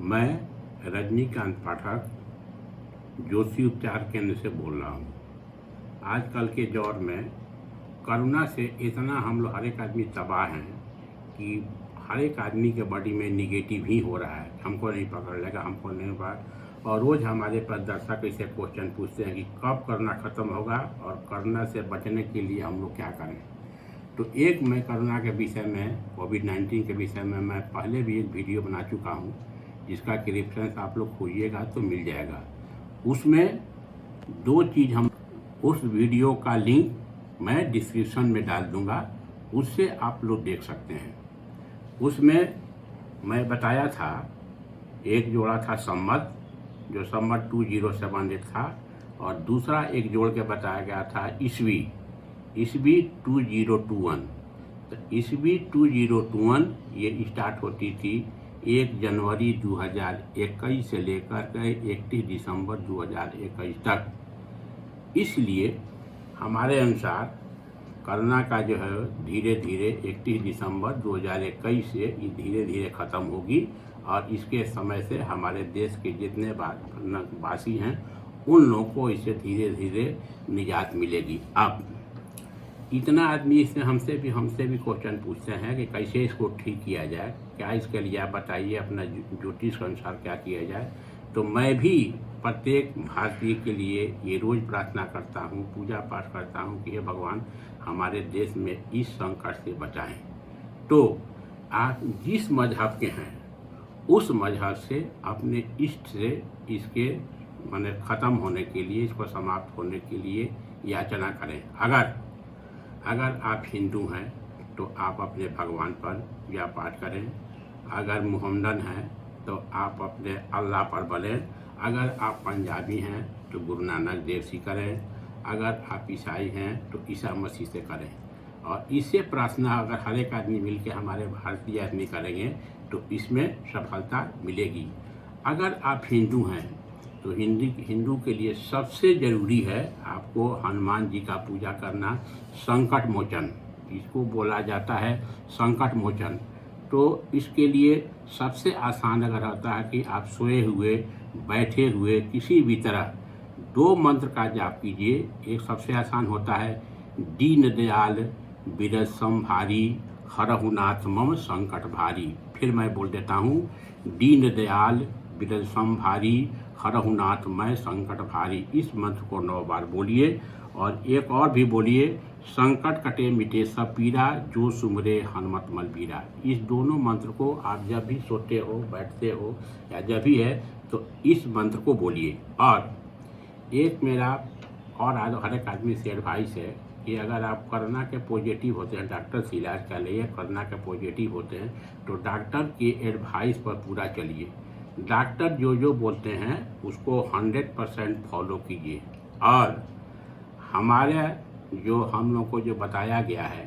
मैं रजनीकांत पाठक जोशी उपचार केंद्र से बोल रहा हूँ। आजकल के दौर में कोरोना से इतना हम लोग हर एक आदमी तबाह हैं कि हर एक आदमी के बॉडी में निगेटिव ही हो रहा है। हमको नहीं पकड़ लेगा, हमको नहीं पकड़। और रोज़ हमारे पास दर्शक ऐसे क्वेश्चन पूछते हैं कि कब कोरोना ख़त्म होगा और कोरोना से बचने के लिए हम लोग क्या करें। तो एक मैं कोरोना के विषय में, कोविड-19 के विषय में मैं पहले भी एक वीडियो बना चुका हूँ, जिसका कि रेफरेंस आप लोग खोजिएगा तो मिल जाएगा। उसमें दो चीज़ हम, उस वीडियो का लिंक मैं डिस्क्रिप्शन में डाल दूंगा, उससे आप लोग देख सकते हैं। उसमें मैं बताया था, एक जोड़ा था सम्मत, जो सम्मत 2078 था, और दूसरा एक जोड़ के बताया गया था ईस्वी 2021। तो ईस्वी 2021 ये स्टार्ट होती थी 1 जनवरी 2021 से लेकर के 31 दिसंबर 2021 तक। इसलिए हमारे अनुसार कोरोना का जो है धीरे धीरे 31 दिसंबर 2021 से ये धीरे धीरे ख़त्म होगी, और इसके समय से हमारे देश के जितने वासी हैं उन लोगों को इससे धीरे धीरे निजात मिलेगी। अब इतना आदमी इससे हमसे भी क्वेश्चन पूछते हैं कि कैसे इसको ठीक किया जाए, क्या इसके लिए आप बताइए, अपना ज्योतिष के अनुसार क्या किया जाए। तो मैं भी प्रत्येक भारतीय के लिए ये रोज़ प्रार्थना करता हूँ, पूजा पाठ करता हूँ कि हे भगवान हमारे देश में इस संकट से बचाएं। तो आप जिस मजहब के हैं उस मजहब से अपने इष्ट से इसके माने ख़त्म होने के लिए, इसको समाप्त होने के लिए याचना करें। अगर आप हिंदू हैं तो आप अपने भगवान पर पूजा पाठ करें। अगर मुहम्मदन हैं तो आप अपने अल्लाह पर बोलें। अगर आप पंजाबी हैं तो गुरु नानक देव से करें। अगर आप ईसाई हैं तो ईसा मसीह से करें। और इससे प्रार्थना अगर हर एक आदमी मिलकर, हमारे भारतीय आदमी करेंगे तो इसमें सफलता मिलेगी। अगर आप हिंदू हैं तो हिंदू के लिए सबसे ज़रूरी है आपको हनुमान जी का पूजा करना। संकट मोचन इसको बोला जाता है, संकट मोचन। तो इसके लिए सबसे आसान अगर होता है कि आप सोए हुए, बैठे हुए किसी भी तरह 2 मंत्र का जाप कीजिए। एक सबसे आसान होता है, दीन दयाल बिरज संभारी हरहु नाथ मम संकट भारी। फिर मैं बोल देता हूँ, दीन दयाल बिरज संभारी हरहु नाथ मैं संकट भारी। इस मंत्र को 9 बार बोलिए। और एक और भी बोलिए, संकट कटे मिटे सब पीरा जो सुमरे हनुमत मलबीरा। इस दोनों मंत्र को आप जब भी सोते हो, बैठते हो या जब भी है तो इस मंत्र को बोलिए। और एक मेरा और हर एक आदमी से एडवाइस है कि अगर आप कोरोना के पॉजिटिव होते हैं, डॉक्टर से इलाज कर लिए, कोरोना के पॉजिटिव होते हैं तो डॉक्टर की एडवाइस पर पूरा चलिए। डॉक्टर जो बोलते हैं उसको 100% फॉलो कीजिए। और हमारे जो हम लोग को जो बताया गया है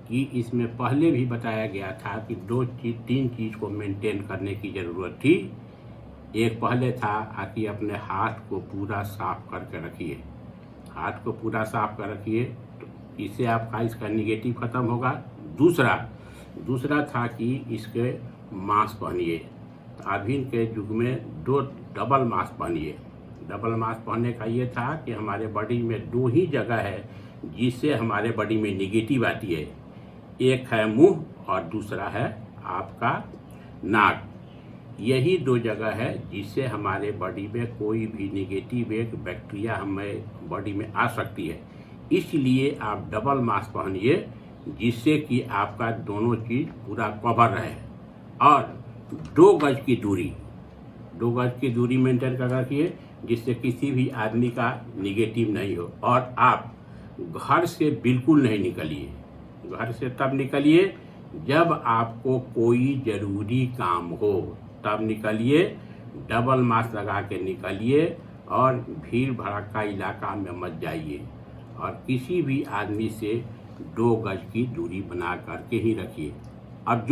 कि इसमें पहले भी बताया गया था कि 3 चीज़ को मेंटेन करने की ज़रूरत थी। एक पहले था कि अपने हाथ को पूरा साफ करके रखिए, हाथ को पूरा साफ कर रखिए, तो इससे आपका इसका निगेटिव ख़त्म होगा। दूसरा था कि इसके मास्क पहनिए। तो अभी के युग में 2 डबल मास्क पहनिए। डबल मास्क पहनने का ये था कि हमारे बॉडी में 2 ही जगह है जिससे हमारे बॉडी में निगेटिव आती है। एक है मुंह और दूसरा है आपका नाक। यही 2 जगह है जिससे हमारे बॉडी में कोई भी निगेटिव एक बैक्टीरिया हमें बॉडी में आ सकती है। इसलिए आप डबल मास्क पहनिए जिससे कि आपका दोनों चीज़ पूरा कवर रहे। और 2 गज की दूरी मेंटेन कर रखिए जिससे किसी भी आदमी का निगेटिव नहीं हो। और आप घर से बिल्कुल नहीं निकलिए। घर से तब निकलिए जब आपको कोई ज़रूरी काम हो, तब निकलिए। डबल मास्क लगा के निकलिए और भीड़ भड़का इलाका में मत जाइए। और किसी भी आदमी से 2 गज की दूरी बना करके ही रखिए। अब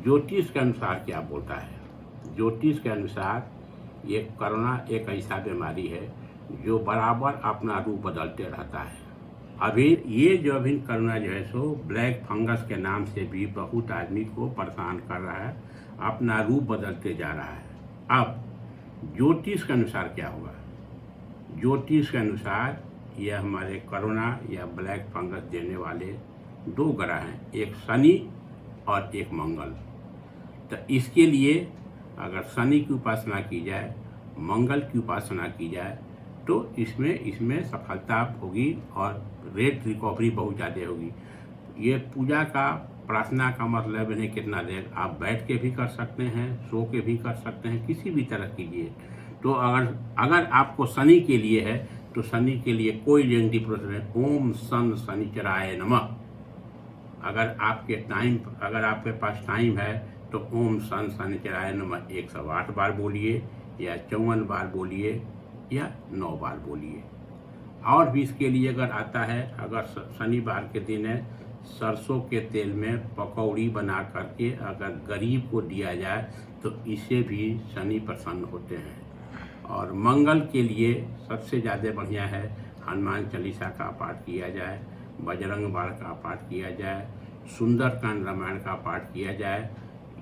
ज्योतिष के अनुसार क्या बोलता है? ज्योतिष के अनुसार ये कोरोना एक ऐसा बीमारी है जो बराबर अपना रूप बदलते रहता है। अभी कोरोना जो है सो ब्लैक फंगस के नाम से भी बहुत आदमी को परेशान कर रहा है। अपना रूप बदलते जा रहा है। अब ज्योतिष के अनुसार क्या होगा? ज्योतिष के अनुसार यह हमारे कोरोना या ब्लैक फंगस देने वाले 2 ग्रह हैं, एक शनि और एक मंगल। तो इसके लिए अगर शनि की उपासना की जाए, मंगल की उपासना की जाए तो इसमें सफलता होगी और रेट रिकवरी बहुत ज़्यादा होगी। ये पूजा का प्रार्थना का मतलब नहीं कितना देर, आप बैठ के भी कर सकते हैं, सो के भी कर सकते हैं, किसी भी तरह कीजिए। तो अगर आपको शनि के लिए है तो शनि के लिए कोई नेगेटिव प्रोसेस है, ओम सन शनिचराय नमः। अगर आपके पास टाइम है तो ओम सन शनिचराय नमः 108 बार बोलिए या 54 बार बोलिए या 9 बार बोलिए। और भी इसके लिए अगर आता है, अगर शनिवार के दिन है, सरसों के तेल में पकौड़ी बना करके अगर गरीब को दिया जाए तो इससे भी शनि प्रसन्न होते हैं। और मंगल के लिए सबसे ज़्यादा बढ़िया है हनुमान चालीसा का पाठ किया जाए, बजरंग बाण का पाठ किया जाए, सुंदरकांड रामायण का पाठ किया जाए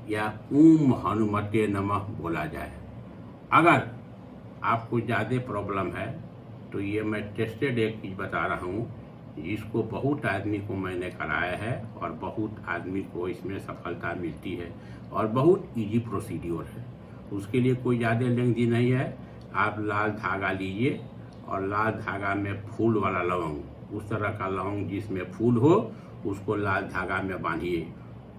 या ओम हनुमते नमः बोला जाए। अगर आपको ज़्यादा प्रॉब्लम है तो ये मैं टेस्टेड एक चीज़ बता रहा हूँ, जिसको बहुत आदमी को मैंने कराया है और बहुत आदमी को इसमें सफलता मिलती है और बहुत इजी प्रोसीड्योर है। उसके लिए कोई ज़्यादा लेंथी नहीं है। आप लाल धागा लीजिए और लाल धागा में फूल वाला लवंग, उस तरह का लवंग जिसमें फूल हो, उसको लाल धागा में बांधिए,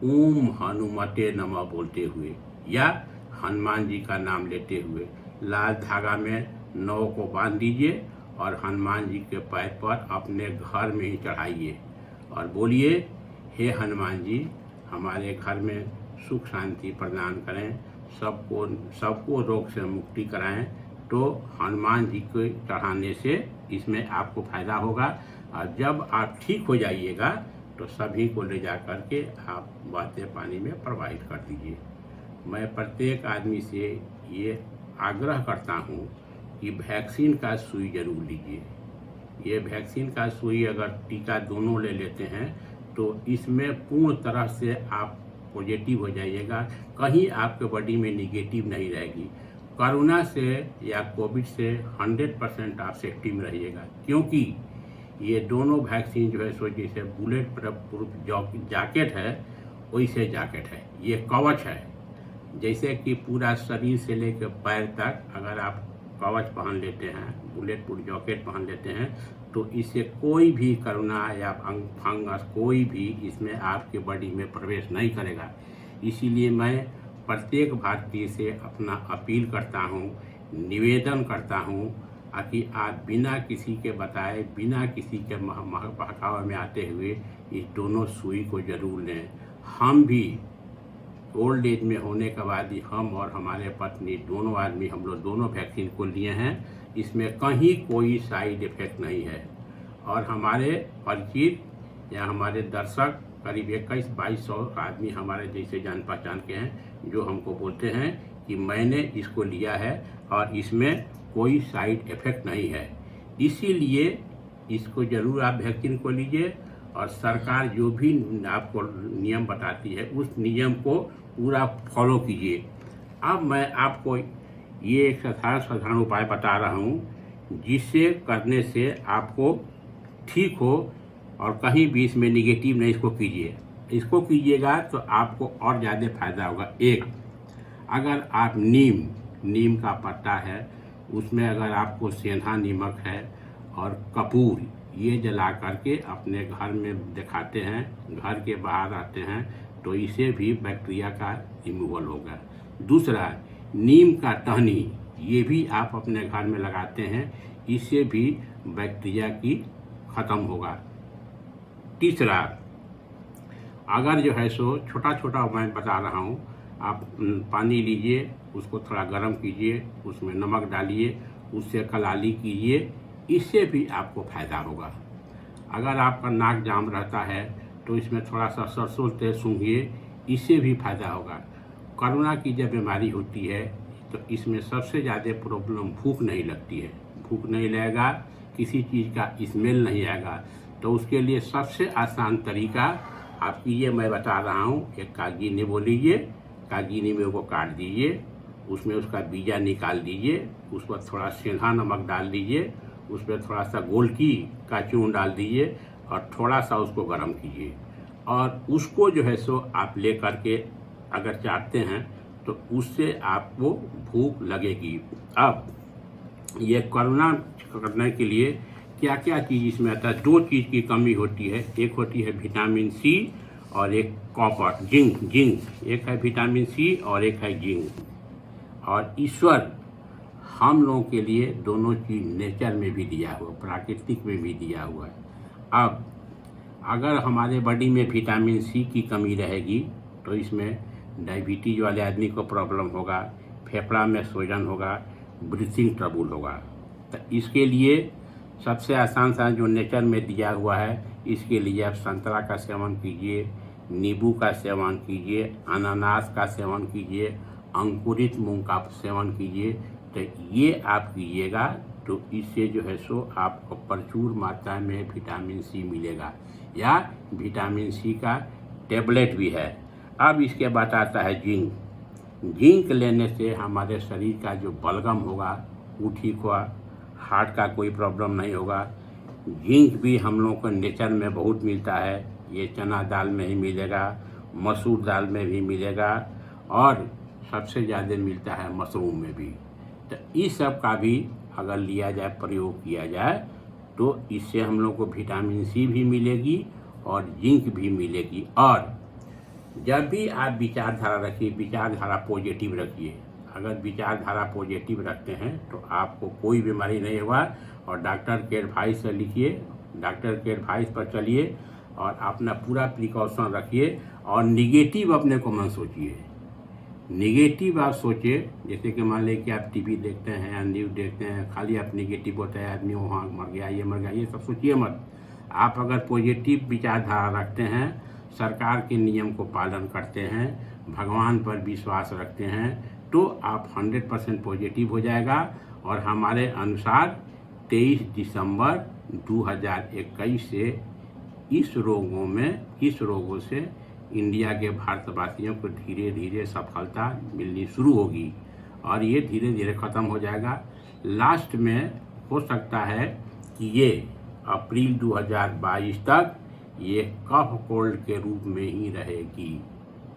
ओम हनुमते नमः बोलते हुए या हनुमान जी का नाम लेते हुए लाल धागा में 9 को बांध दीजिए और हनुमान जी के पैर पर अपने घर में ही चढ़ाइए और बोलिए, हे हनुमान जी हमारे घर में सुख शांति प्रदान करें, सबको रोग से मुक्ति कराएं। तो हनुमान जी को चढ़ाने से इसमें आपको फायदा होगा और जब आप ठीक हो जाइएगा तो सभी को ले जा करके आप बहते पानी में प्रवाहित कर दीजिए। मैं प्रत्येक आदमी से ये आग्रह करता हूँ कि वैक्सीन का सुई जरूर लीजिए। ये वैक्सीन का सुई अगर टीका दोनों ले लेते हैं तो इसमें पूर्ण तरह से आप पॉजिटिव हो जाइएगा, कहीं आपके बॉडी में निगेटिव नहीं रहेगी। कोरोना से या कोविड से 100% आप सेफ्टी में रहिएगा, क्योंकि ये दोनों वैक्सीन जो है सो जैसे बुलेट प्रूफ जैकेट है वैसे जैकेट है, ये कवच है। जैसे कि पूरा शरीर से लेकर पैर तक अगर आप कवच पहन लेते हैं, बुलेट प्रूफ जैकेट पहन लेते हैं तो इससे कोई भी कोरोना या फंगस कोई भी इसमें आपके बॉडी में प्रवेश नहीं करेगा। इसीलिए मैं प्रत्येक भारतीय से अपना अपील करता हूँ, निवेदन करता हूँ कि आप बिना किसी के बताए, बिना किसी के बहकावे में आते हुए इस दोनों सुई को जरूर लें। हम भी ओल्ड एज में होने के बाद ही हम और हमारे पत्नी दोनों आदमी हम लोग दोनों वैक्सीन को लिए हैं। इसमें कहीं कोई साइड इफेक्ट नहीं है और हमारे परिचित या हमारे दर्शक करीब 21-2200 आदमी हमारे जैसे जान पहचान के हैं जो हमको बोलते हैं कि मैंने इसको लिया है और इसमें कोई साइड इफेक्ट नहीं है। इसीलिए इसको जरूर आप वैक्सीन को लीजिए और सरकार जो भी आपको नियम बताती है उस नियम को पूरा फॉलो कीजिए। अब मैं आपको ये एक साधारण उपाय बता रहा हूँ जिससे करने से आपको ठीक हो और कहीं भी इसमें निगेटिव नहीं। इसको कीजिएगा तो आपको और ज़्यादा फायदा होगा। एक, अगर आप नीम का पत्ता है उसमें अगर आपको सेंधा नमक है और कपूर ये जला करके अपने घर में दिखाते हैं, घर के बाहर आते हैं तो इससे भी बैक्टीरिया का रिमूवल होगा। दूसरा, नीम का टहनी ये भी आप अपने घर में लगाते हैं, इससे भी बैक्टीरिया की ख़त्म होगा। तीसरा, अगर जो है सो छोटा छोटा मैं बता रहा हूँ, आप पानी लीजिए, उसको थोड़ा गर्म कीजिए, उसमें नमक डालिए, उससे कलाली कीजिए, इससे भी आपको फ़ायदा होगा। अगर आपका नाक जाम रहता है तो इसमें थोड़ा सा सरसों तेल सूंघिए, इससे भी फ़ायदा होगा। कोरोना की जब बीमारी होती है तो इसमें सबसे ज़्यादा प्रॉब्लम भूख नहीं लगती है। भूख नहीं लगेगा, किसी चीज़ का स्मेल नहीं आएगा, तो उसके लिए सबसे आसान तरीका आपकी ये मैं बता रहा हूँ, एक कागजी नींबू लीजिए, कागजी नींबू को काट दीजिए, उसमें उसका बीजा निकाल दीजिए, उस पर थोड़ा सेंधा नमक डाल दीजिए, उस पर थोड़ा सा गोलकी का चूर्ण डाल दीजिए और थोड़ा सा उसको गर्म कीजिए और उसको जो है सो आप ले करके अगर चाटते हैं तो उससे आपको भूख लगेगी। अब ये कोरोना करने के लिए क्या क्या चीज़ इसमें आता है? 2 चीज़ की कमी होती है, एक होती है विटामिन सी और एक कॉपर, जिंक। एक है विटामिन सी और एक है जिंक। और ईश्वर हम लोगों के लिए दोनों चीज़ नेचर में भी दिया हुआ, प्राकृतिक में भी दिया हुआ है। अब अगर हमारे बॉडी में विटामिन सी की कमी रहेगी तो इसमें डायबिटीज वाले आदमी को प्रॉब्लम होगा, फेफड़ा में सूजन होगा, ब्रीथिंग ट्रबल होगा। तो इसके लिए सबसे आसान सा जो नेचर में दिया हुआ है, इसके लिए आप संतरा का सेवन कीजिए, नींबू का सेवन कीजिए, अनानास का सेवन कीजिए, अंकुरित मूंग का सेवन कीजिए। तो ये आप कीजिएगा तो इससे जो है सो आपको प्रचुर मात्रा में विटामिन सी मिलेगा, या विटामिन सी का टेबलेट भी है। अब इसके बाद आता है जिंक। जिंक लेने से हमारे शरीर का जो बलगम होगा वो ठीक हुआ, हार्ट का कोई प्रॉब्लम नहीं होगा। जिंक भी हम लोगों को नेचर में बहुत मिलता है, ये चना दाल में ही मिलेगा, मसूर दाल में भी मिलेगा और सबसे ज़्यादा मिलता है मशरूम में भी। तो इस सब का भी अगर लिया जाए, प्रयोग किया जाए तो इससे हम लोग को विटामिन सी भी मिलेगी और जिंक भी मिलेगी। और जब भी आप विचारधारा रखिए, विचारधारा पॉजिटिव रखिए। अगर विचारधारा पॉजिटिव रखते हैं तो आपको कोई बीमारी नहीं होगा। और डॉक्टर के एडवाइस से लिखिए, डॉक्टर के एडवाइस पर चलिए और अपना पूरा प्रिकॉशन रखिए और निगेटिव अपने को मत सोचिए। निगेटिव आप सोचिए, जैसे कि मान लीजिए कि आप टीवी देखते हैं या न्यूज़ देखते हैं, खाली आप निगेटिव होता है, आदमी वहाँ मर गया, ये मर गया, ये सब सोचिए मत। आप अगर पॉजिटिव विचारधारा रखते हैं, सरकार के नियम को पालन करते हैं, भगवान पर विश्वास रखते हैं, तो आप 100% पॉजिटिव हो जाएगा। और हमारे अनुसार 23 दिसंबर 2021 से इस रोगों से इंडिया के भारतवासियों को धीरे धीरे सफलता मिलनी शुरू होगी और ये धीरे धीरे ख़त्म हो जाएगा। लास्ट में हो सकता है कि ये अप्रैल 2022 तक ये कफ कोल्ड के रूप में ही रहेगी,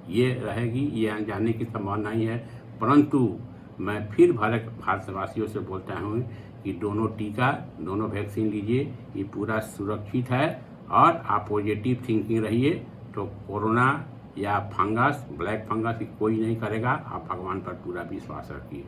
ये जाने की संभावना ही है। परंतु मैं फिर भारतवासियों से बोलता हूँ कि दोनों वैक्सीन लीजिए, ये पूरा सुरक्षित है और आप पॉजिटिव थिंकिंग रहिए तो कोरोना या फंगस, ब्लैक फंगस कोई नहीं करेगा। आप भगवान पर पूरा विश्वास रखिए।